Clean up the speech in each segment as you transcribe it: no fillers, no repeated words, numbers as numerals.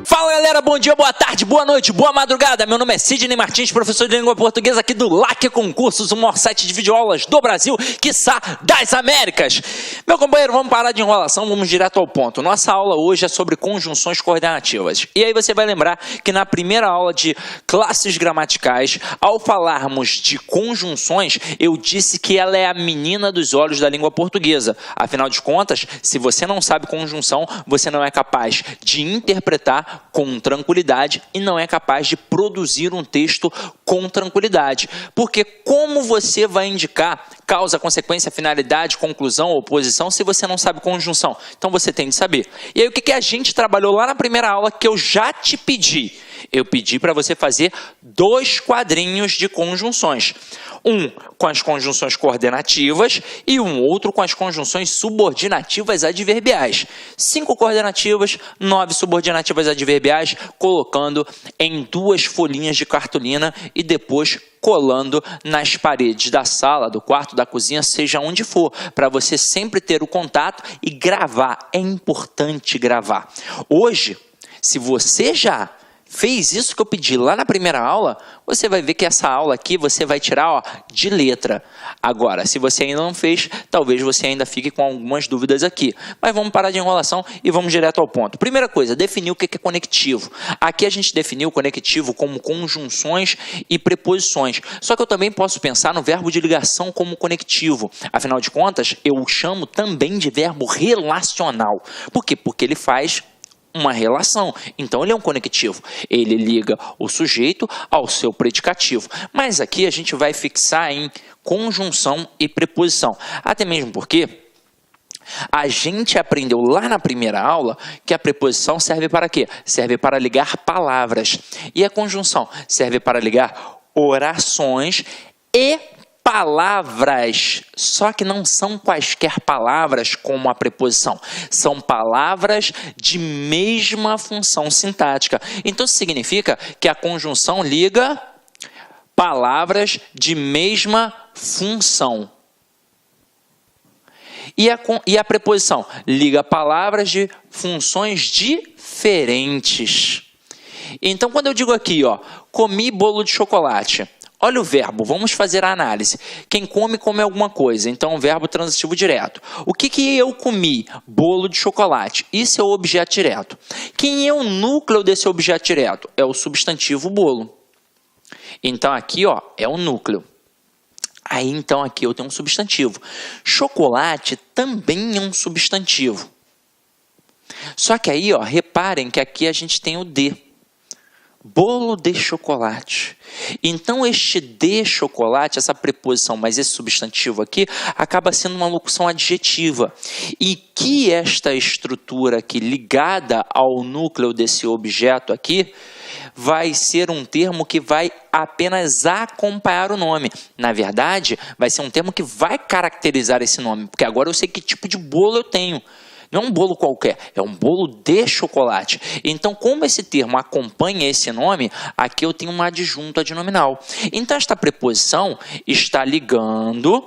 Fala galera, bom dia, boa tarde, boa noite, boa madrugada. Meu nome é Sidney Martins, professor de língua portuguesa aqui do LAC Concursos, o maior site de videoaulas do Brasil, quiçá das Américas. Meu companheiro, vamos parar de enrolação, vamos direto ao ponto. Nossa aula hoje é sobre conjunções coordenativas. E aí você vai lembrar que na primeira aula de classes gramaticais, ao falarmos de conjunções, eu disse que ela é a menina dos olhos da língua portuguesa. Afinal de contas, se você não sabe conjunção, você não é capaz de interpretar com tranquilidade e não é capaz de produzir um texto com tranquilidade. Porque como você vai indicar causa, consequência, finalidade, conclusão, oposição, se você não sabe conjunção? Então você tem de saber. E aí o que a gente trabalhou lá na primeira aula que eu já te pedi? Eu pedi para você fazer 2 quadrinhos de conjunções. Um com as conjunções coordenativas e um outro com as conjunções subordinativas adverbiais. 5 coordenativas, 9 subordinativas adverbiais, colocando em 2 folhinhas de cartolina e depois colando nas paredes da sala, do quarto, da cozinha, seja onde for, para você sempre ter o contato e gravar. É importante gravar. Hoje, se você já fez isso que eu pedi lá na primeira aula, você vai ver que essa aula aqui você vai tirar de letra. Agora, se você ainda não fez, talvez você ainda fique com algumas dúvidas aqui. Mas vamos parar de enrolação e vamos direto ao ponto. Primeira coisa, definir o que é conectivo. Aqui a gente definiu o conectivo como conjunções e preposições. Só que eu também posso pensar no verbo de ligação como conectivo. Afinal de contas, eu o chamo também de verbo relacional. Por quê? Porque ele faz uma relação, então ele é um conectivo, ele liga o sujeito ao seu predicativo, mas aqui a gente vai fixar em conjunção e preposição, até mesmo porque a gente aprendeu lá na primeira aula que a preposição serve para quê? Serve para ligar palavras, e a conjunção serve para ligar orações e palavras, só que não são quaisquer palavras como a preposição, são palavras de mesma função sintática. Então isso significa que a conjunção liga palavras de mesma função. E a preposição liga palavras de funções diferentes. Então quando eu digo aqui, ó, comi bolo de chocolate, olha o verbo, vamos fazer a análise. Quem come, come alguma coisa. Então, verbo transitivo direto. O que eu comi? Bolo de chocolate. Isso é o objeto direto. Quem é o núcleo desse objeto direto? É o substantivo bolo. Então, aqui ó, é o núcleo. Aí, então, aqui eu tenho um substantivo. Chocolate também é um substantivo. Só que aí, ó, reparem que aqui a gente tem o de. Bolo de chocolate. Então, este de chocolate, essa preposição, mas esse substantivo aqui, acaba sendo uma locução adjetiva. E que esta estrutura aqui, ligada ao núcleo desse objeto aqui, vai ser um termo que vai apenas acompanhar o nome. Na verdade, vai ser um termo que vai caracterizar esse nome, porque agora eu sei que tipo de bolo eu tenho. Não é um bolo qualquer, é um bolo de chocolate. Então, como esse termo acompanha esse nome, aqui eu tenho um adjunto adnominal. Então, esta preposição está ligando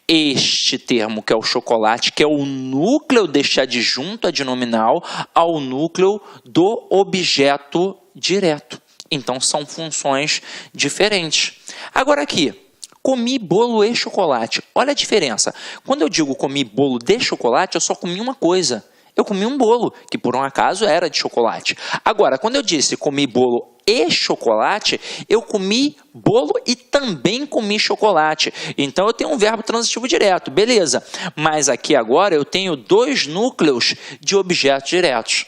este termo, que é o chocolate, que é o núcleo deste adjunto adnominal, ao núcleo do objeto direto. Então, são funções diferentes. Agora aqui, comi bolo e chocolate. Olha a diferença. Quando eu digo comi bolo de chocolate, eu só comi uma coisa. Eu comi um bolo, que por um acaso era de chocolate. Agora, quando eu disse comi bolo e chocolate, eu comi bolo e também comi chocolate. Então, eu tenho um verbo transitivo direto, beleza. Mas aqui agora eu tenho 2 núcleos de objetos diretos.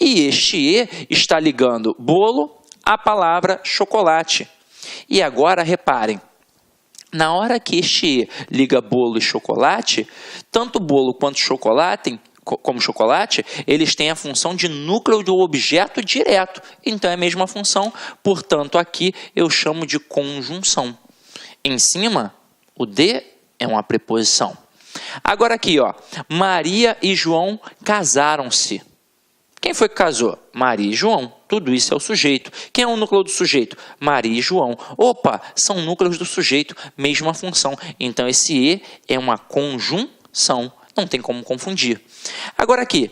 E este e está ligando bolo à palavra chocolate. E agora, reparem, na hora que este liga bolo e chocolate, tanto bolo quanto chocolate, eles têm a função de núcleo do objeto direto. Então, é a mesma função, portanto, aqui eu chamo de conjunção. Em cima, o de é uma preposição. Agora aqui, ó, Maria e João casaram-se. Quem foi que casou? Maria e João. Tudo isso é o sujeito. Quem é o núcleo do sujeito? Maria e João. Opa, são núcleos do sujeito, mesma função. Então, esse e é uma conjunção. Não tem como confundir. Agora aqui,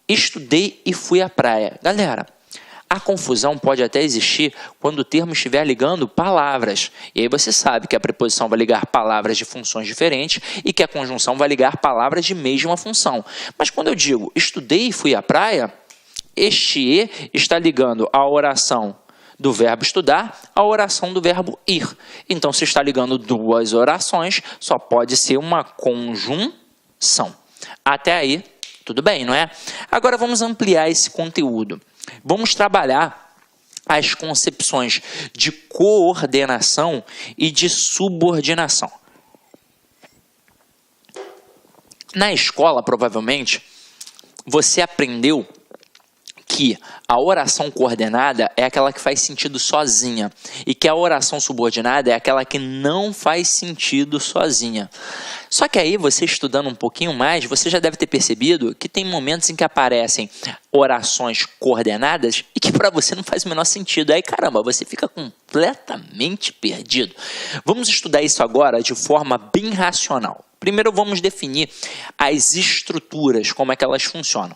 estudei e fui à praia. Galera, A confusão pode até existir quando o termo estiver ligando palavras. E aí você sabe que a preposição vai ligar palavras de funções diferentes e que a conjunção vai ligar palavras de mesma função. Mas quando eu digo estudei e fui à praia, este e está ligando a oração do verbo estudar à oração do verbo ir. Então, se está ligando duas orações, só pode ser uma conjunção. Até aí, tudo bem, não é? Agora vamos ampliar esse conteúdo. Vamos trabalhar as concepções de coordenação e de subordinação. Na escola, provavelmente, você aprendeu que a oração coordenada é aquela que faz sentido sozinha e que a oração subordinada é aquela que não faz sentido sozinha. Só que aí, você estudando um pouquinho mais, você já deve ter percebido que tem momentos em que aparecem orações coordenadas e que para você não faz o menor sentido. Aí, caramba, você fica completamente perdido. Vamos estudar isso agora de forma bem racional. Primeiro, vamos definir as estruturas, como é que elas funcionam.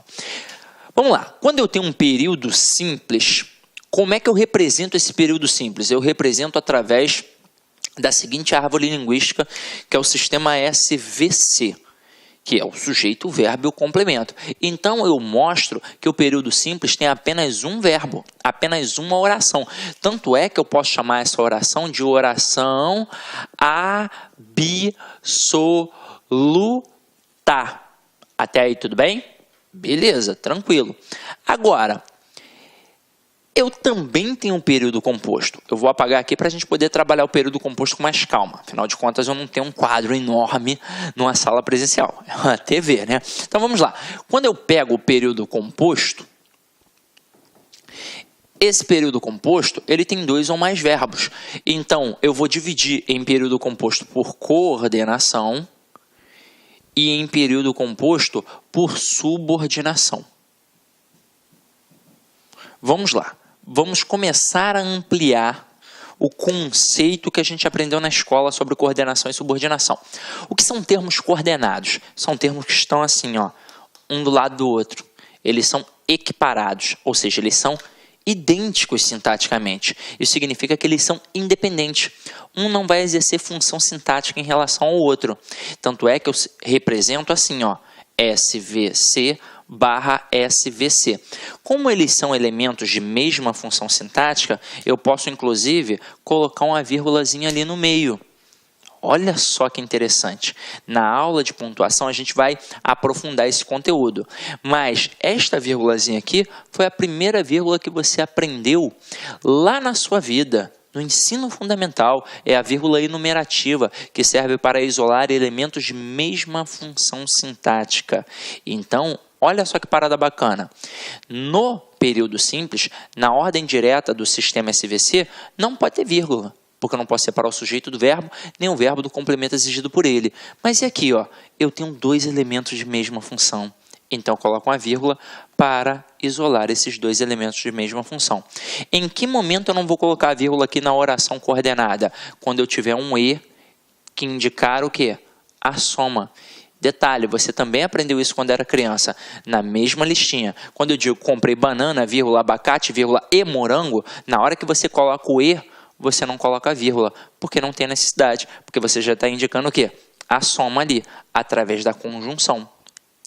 Vamos lá, quando eu tenho um período simples, como é que eu represento esse período simples? Eu represento através da seguinte árvore linguística, que é o sistema SVC, que é o sujeito, o verbo e o complemento. Então, eu mostro que o período simples tem apenas um verbo, apenas uma oração. Tanto é que eu posso chamar essa oração de oração absoluta. Até aí, tudo bem? Beleza, tranquilo. Agora, eu também tenho um período composto. Eu vou apagar aqui para a gente poder trabalhar o período composto com mais calma. Afinal de contas, eu não tenho um quadro enorme numa sala presencial. É uma TV, né? Então, vamos lá. Quando eu pego o período composto, esse período composto, ele tem dois ou mais verbos. Então, eu vou dividir em período composto por coordenação e em período composto por subordinação. Vamos lá. Vamos começar a ampliar o conceito que a gente aprendeu na escola sobre coordenação e subordinação. O que são termos coordenados? São termos que estão assim, ó, um do lado do outro. Eles são equiparados, ou seja, eles são idênticos sintaticamente. Isso significa que eles são independentes. Um não vai exercer função sintática em relação ao outro. Tanto é que eu represento assim, ó, SVC barra SVC. Como eles são elementos de mesma função sintática, eu posso, inclusive, colocar uma vírgulazinha ali no meio. Olha só que interessante. Na aula de pontuação, a gente vai aprofundar esse conteúdo. Mas esta vírgulazinha aqui foi a primeira vírgula que você aprendeu lá na sua vida. No ensino fundamental, é a vírgula enumerativa, que serve para isolar elementos de mesma função sintática. Então, olha só que parada bacana. No período simples, na ordem direta do sistema SVC, não pode ter vírgula, porque eu não posso separar o sujeito do verbo, nem o verbo do complemento exigido por ele. Mas e aqui, ó, eu tenho dois elementos de mesma função. Então, eu coloco uma vírgula para isolar esses dois elementos de mesma função. Em que momento eu não vou colocar a vírgula aqui na oração coordenada? Quando eu tiver um E que indicar o quê? A soma. Detalhe, você também aprendeu isso quando era criança, na mesma listinha. Quando eu digo comprei banana, vírgula, abacate, vírgula, e morango, na hora que você coloca o E, você não coloca a vírgula, porque não tem necessidade, porque você já está indicando o quê? A soma ali, através da conjunção,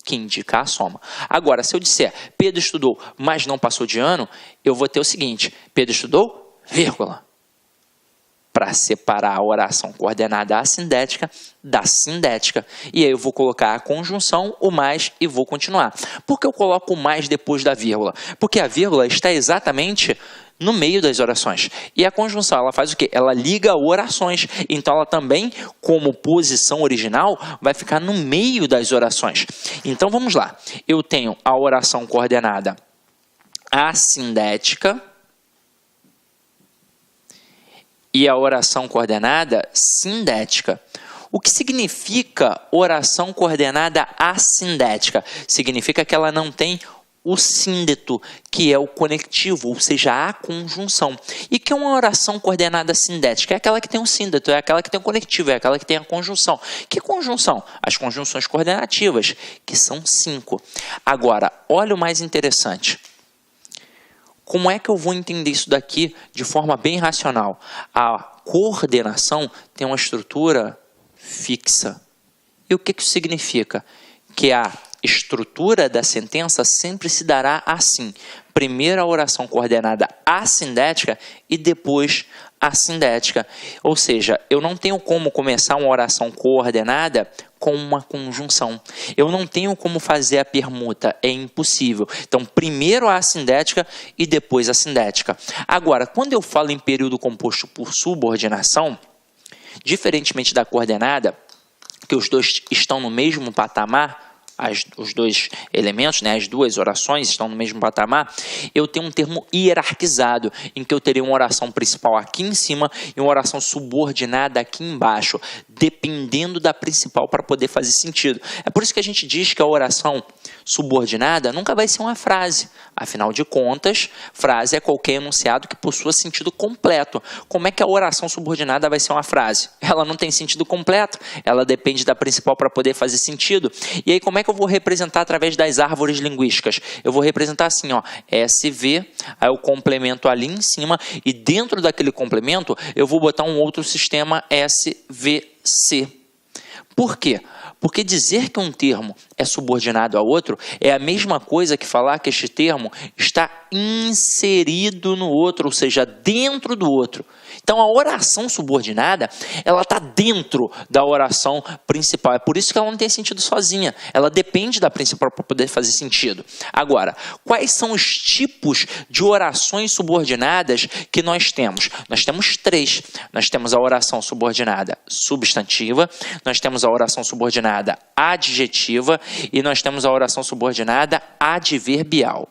que indica a soma. Agora, se eu disser, Pedro estudou, mas não passou de ano, eu vou ter o seguinte, Pedro estudou, vírgula, para separar a oração coordenada assindética da sindética. E aí eu vou colocar a conjunção, o mais, e vou continuar. Por que eu coloco o mais depois da vírgula? Porque a vírgula está exatamente no meio das orações. E a conjunção, ela faz o quê? Ela liga orações. Então, ela também, como posição original, vai ficar no meio das orações. Então, vamos lá. Eu tenho a oração coordenada assindética e a oração coordenada sindética. O que significa oração coordenada assindética? Significa que ela não tem o síndeto, que é o conectivo, ou seja, a conjunção. E que é uma oração coordenada sindética? É aquela que tem um síndeto, é aquela que tem o conectivo, é aquela que tem a conjunção. Que conjunção? As conjunções coordenativas, que são 5. Agora, olha o mais interessante. como é que eu vou entender isso daqui de forma bem racional? A coordenação tem uma estrutura fixa. E o que isso significa? Que a estrutura da sentença sempre se dará assim. Primeiro a oração coordenada assindética e depois a sindética. Ou seja, eu não tenho como começar uma oração coordenada com uma conjunção. Eu não tenho como fazer a permuta, é impossível. Então, primeiro a assindética e depois a sindética. Agora, quando eu falo em período composto por subordinação, diferentemente da coordenada, que os dois estão no mesmo patamar, os dois elementos, né, as duas orações estão no mesmo patamar, eu tenho um termo hierarquizado, em que eu teria uma oração principal aqui em cima e uma oração subordinada aqui embaixo, dependendo da principal para poder fazer sentido. É por isso que a gente diz que a oração subordinada nunca vai ser uma frase. Afinal de contas, frase é qualquer enunciado que possua sentido completo. Como é que a oração subordinada vai ser uma frase? Ela não tem sentido completo, ela depende da principal para poder fazer sentido. E aí, como é que eu vou representar através das árvores linguísticas? Eu vou representar assim, ó, SV, aí eu complemento ali em cima, e dentro daquele complemento, eu vou botar um outro sistema SVC. Por quê? Porque dizer que um termo é subordinado a outro é a mesma coisa que falar que este termo está inserido no outro, ou seja, dentro do outro. Então, a oração subordinada, ela está dentro da oração principal. É por isso que ela não tem sentido sozinha. Ela depende da principal para poder fazer sentido. Agora, quais são os tipos de orações subordinadas que nós temos? Nós temos 3. Nós temos a oração subordinada substantiva, nós temos a oração subordinada adjetiva e nós temos a oração subordinada adverbial.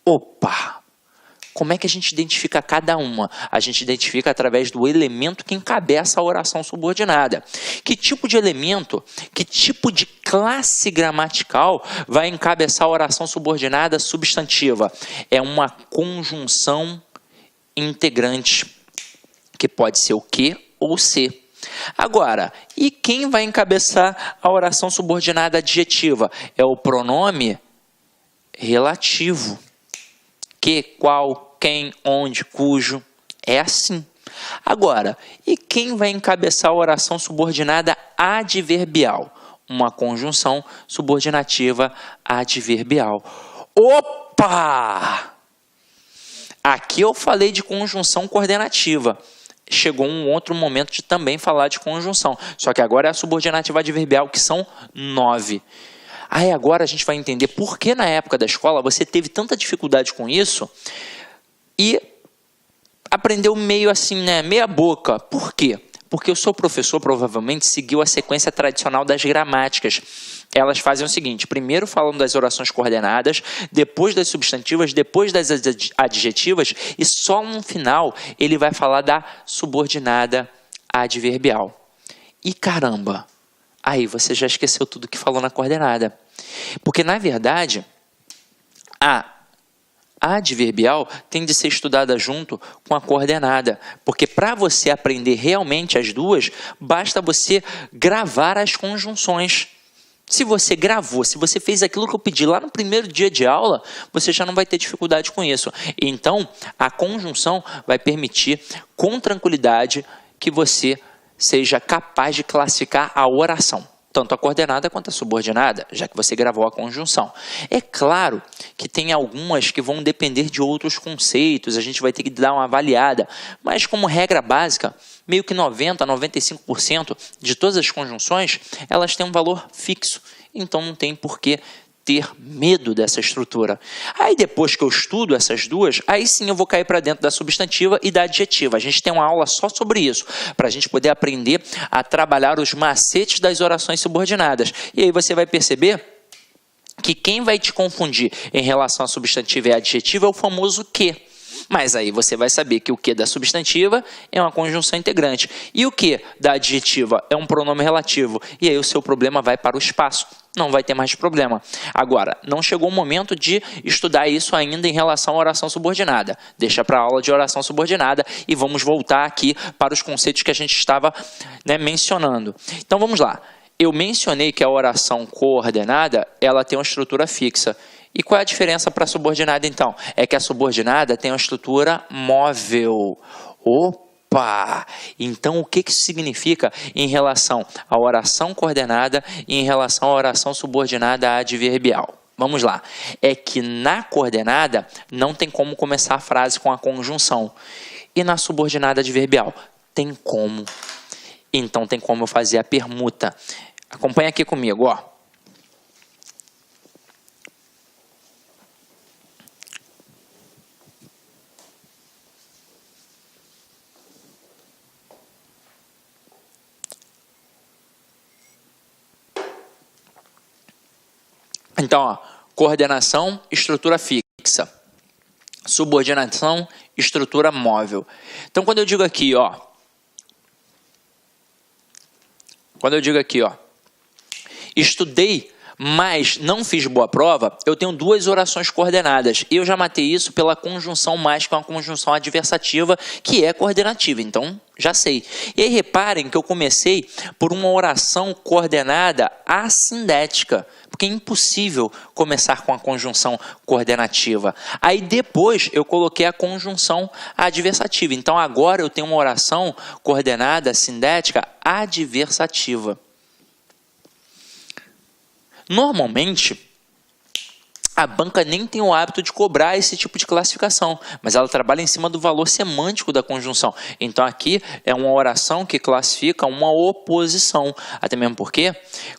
Opa! Como é que a gente identifica cada uma? A gente identifica através do elemento que encabeça a oração subordinada. Que tipo de elemento, que tipo de classe gramatical vai encabeçar a oração subordinada substantiva? É uma conjunção integrante, que pode ser o que ou se. Agora, e quem vai encabeçar a oração subordinada adjetiva? É o pronome relativo. Que, qual, quem, onde, cujo. É assim. Agora, e quem vai encabeçar a oração subordinada adverbial? Uma conjunção subordinativa adverbial. Opa! Aqui eu falei de conjunção coordenativa. Chegou um outro momento de também falar de conjunção. Só que agora é a subordinativa adverbial, que são 9. Aí agora a gente vai entender por que na época da escola você teve tanta dificuldade com isso e aprendeu meio assim, né, meia boca. Por quê? Porque o seu professor provavelmente seguiu a sequência tradicional das gramáticas. Elas fazem o seguinte: primeiro falam das orações coordenadas, depois das substantivas, depois das adjetivas e só no final ele vai falar da subordinada adverbial. E caramba! Aí você já esqueceu tudo que falou na coordenada. Porque, na verdade, a adverbial tem de ser estudada junto com a coordenada. Porque para você aprender realmente as duas, basta você gravar as conjunções. Se você gravou, se você fez aquilo que eu pedi lá no primeiro dia de aula, você já não vai ter dificuldade com isso. Então, a conjunção vai permitir, com tranquilidade, que você seja capaz de classificar a oração, tanto a coordenada quanto a subordinada, já que você gravou a conjunção. É claro que tem algumas que vão depender de outros conceitos, a gente vai ter que dar uma avaliada, mas como regra básica, meio que 90% a 95% de todas as conjunções, elas têm um valor fixo, então não tem por que ter medo dessa estrutura. Aí depois que eu estudo essas duas, aí sim eu vou cair para dentro da substantiva e da adjetiva. A gente tem uma aula só sobre isso, para a gente poder aprender a trabalhar os macetes das orações subordinadas. E aí você vai perceber que quem vai te confundir em relação à substantiva e à adjetiva é o famoso que. Mas aí você vai saber que o que da substantiva é uma conjunção integrante e o que da adjetiva é um pronome relativo. E aí o seu problema vai para o espaço. Não vai ter mais problema. Agora, não chegou o momento de estudar isso ainda em relação à oração subordinada. Deixa para a aula de oração subordinada e vamos voltar aqui para os conceitos que a gente estava, né, mencionando. Então vamos lá. Eu mencionei que a oração coordenada ela tem uma estrutura fixa. E qual é a diferença para a subordinada, então? É que a subordinada tem uma estrutura móvel. Opa! Então, o que isso significa em relação à oração coordenada e em relação à oração subordinada adverbial? Vamos lá. É que na coordenada não tem como começar a frase com a conjunção. E na subordinada adverbial tem como. Então, tem como eu fazer a permuta. Acompanha aqui comigo, ó. Então, ó, coordenação, estrutura fixa. Subordinação, estrutura móvel. Então, quando eu digo aqui, ó, estudei, mas não fiz boa prova, eu tenho duas orações coordenadas. Eu já matei isso pela conjunção mais, que é uma conjunção adversativa, que é coordenativa. Então, já sei. E aí, reparem que eu comecei por uma oração coordenada assindética, porque é impossível começar com a conjunção coordenativa. Aí, depois, eu coloquei a conjunção adversativa. Então, agora eu tenho uma oração coordenada assindética adversativa. Normalmente, a banca nem tem o hábito de cobrar esse tipo de classificação, mas ela trabalha em cima do valor semântico da conjunção. Então, aqui é uma oração que classifica uma oposição. Até mesmo porque,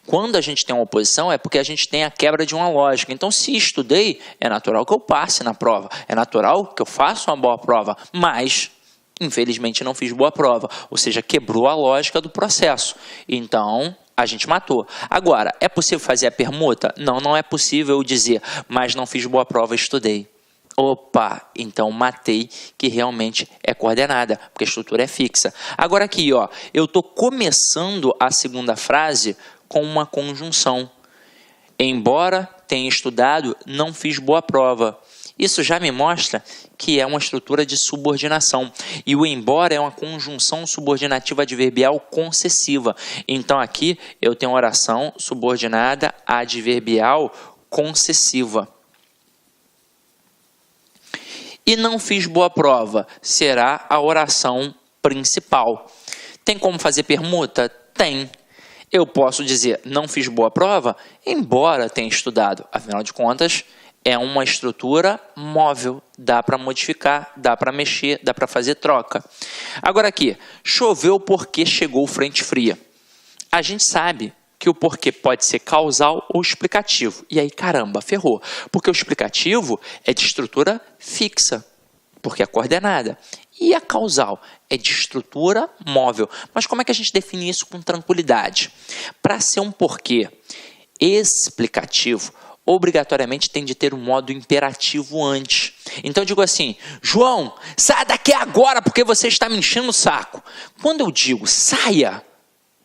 quando a gente tem uma oposição, é porque a gente tem a quebra de uma lógica. Então, se estudei, é natural que eu passe na prova. É natural que eu faça uma boa prova, mas infelizmente não fiz boa prova. Ou seja, quebrou a lógica do processo. Então, a gente matou. Agora, é possível fazer a permuta? Não, não é possível eu dizer, mas não fiz boa prova, estudei. Opa, então matei, que realmente é coordenada, porque a estrutura é fixa. Agora aqui, ó, eu estou começando a segunda frase com uma conjunção. Embora tenha estudado, não fiz boa prova. Isso já me mostra que é uma estrutura de subordinação. E o embora é uma conjunção subordinativa adverbial concessiva. Então, aqui eu tenho oração subordinada adverbial concessiva. E não fiz boa prova, será a oração principal. Tem como fazer permuta? Tem. Eu posso dizer, não fiz boa prova, embora tenha estudado. Afinal de contas, é uma estrutura móvel, dá para modificar, dá para mexer, dá para fazer troca. Agora aqui, choveu porque chegou frente fria. A gente sabe que o porquê pode ser causal ou explicativo. E aí, caramba, ferrou. Porque o explicativo é de estrutura fixa, porque é coordenada. E a causal é de estrutura móvel. Mas como é que a gente define isso com tranquilidade? Para ser um porquê explicativo, obrigatoriamente tem de ter um modo imperativo antes. Então eu digo assim, João, saia daqui agora porque você está me enchendo o saco. Quando eu digo saia,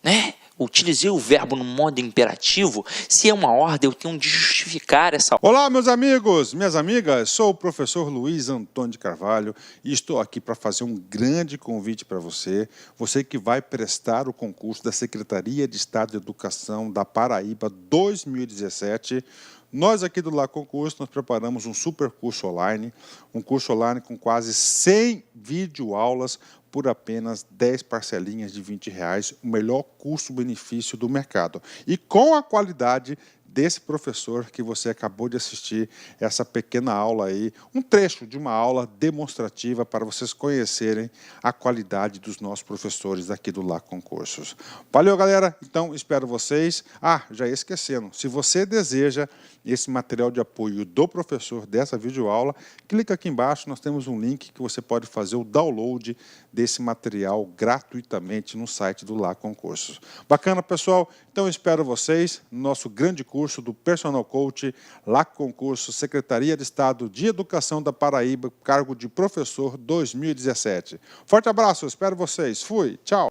né? Utilizei o verbo no modo imperativo, se é uma ordem, eu tenho de justificar essa ordem. Olá, meus amigos, minhas amigas, sou o professor Luiz Antônio de Carvalho e estou aqui para fazer um grande convite para você, você que vai prestar o concurso da Secretaria de Estado de Educação da Paraíba 2017. Nós aqui do Lá Concurso, nós preparamos um super curso online, um curso online com quase 100 videoaulas por apenas 10 parcelinhas de R$20, o melhor custo-benefício do mercado. E com a qualidade desse professor que você acabou de assistir, essa pequena aula aí, um trecho de uma aula demonstrativa para vocês conhecerem a qualidade dos nossos professores aqui do Lá Concursos. Valeu, galera! Então, espero vocês. Ah, já ia esquecendo, se você deseja esse material de apoio do professor dessa videoaula, clica aqui embaixo, nós temos um link que você pode fazer o download desse material gratuitamente no site do Lá Concursos. Bacana, pessoal? Então, eu espero vocês no nosso grande curso do Personal Coach, Lá Concurso, Secretaria de Estado de Educação da Paraíba, cargo de professor 2017. Forte abraço, espero vocês. Fui, tchau!